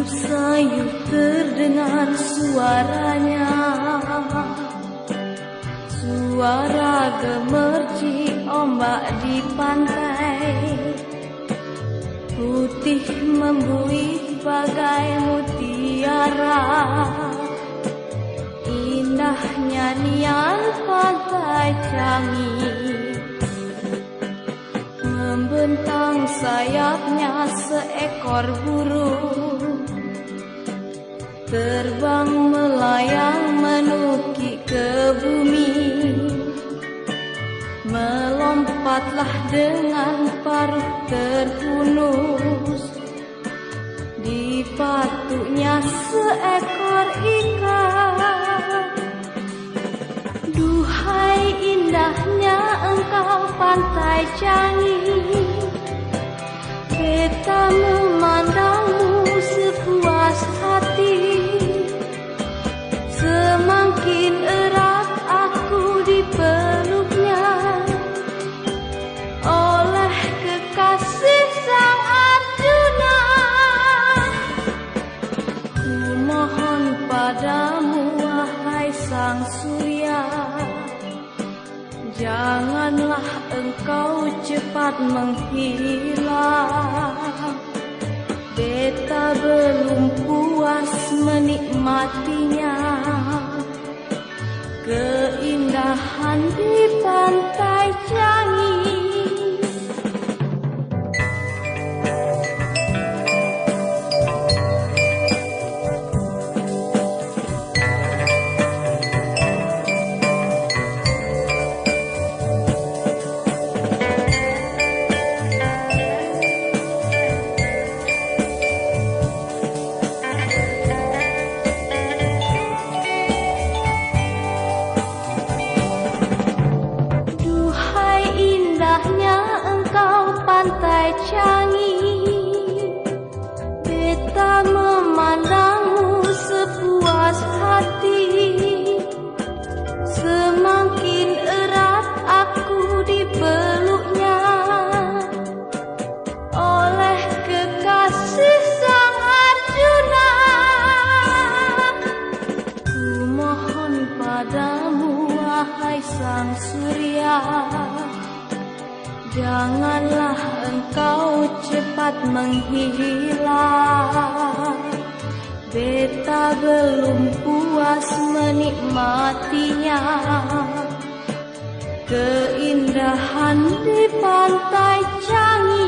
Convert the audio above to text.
sayup terdengar suaranya, suara gemercik ombak di pantai. Putih membuih bagai mutiara, indah nyanyian pantai Canggih. Membentang sayapnya seekor burung, terbang melayang menukik ke bumi. Melompatlah dengan paruh terhunus, di patuknya seekor ikan. Duhai indahnya engkau pantai Canggih, beta memandangmu sepuas hati. Semakin erat aku dipeluknya oleh kekasih Sang Arjuna. Ku mohon padamu wahai Sang Surya, janganlah engkau cepat menghilang. Beta belum puas menikmatinya, keindahan di pantai Canggih. Pantai Canggih, beta memandangmu sepuas hati. Semakin erat aku dipeluknya oleh kekasih Sang Arjuna. Ku mohon padamu wahai Sang Surya, janganlah engkau cepat menghilang. Beta belum puas menikmatinya, keindahan di pantai Canggih.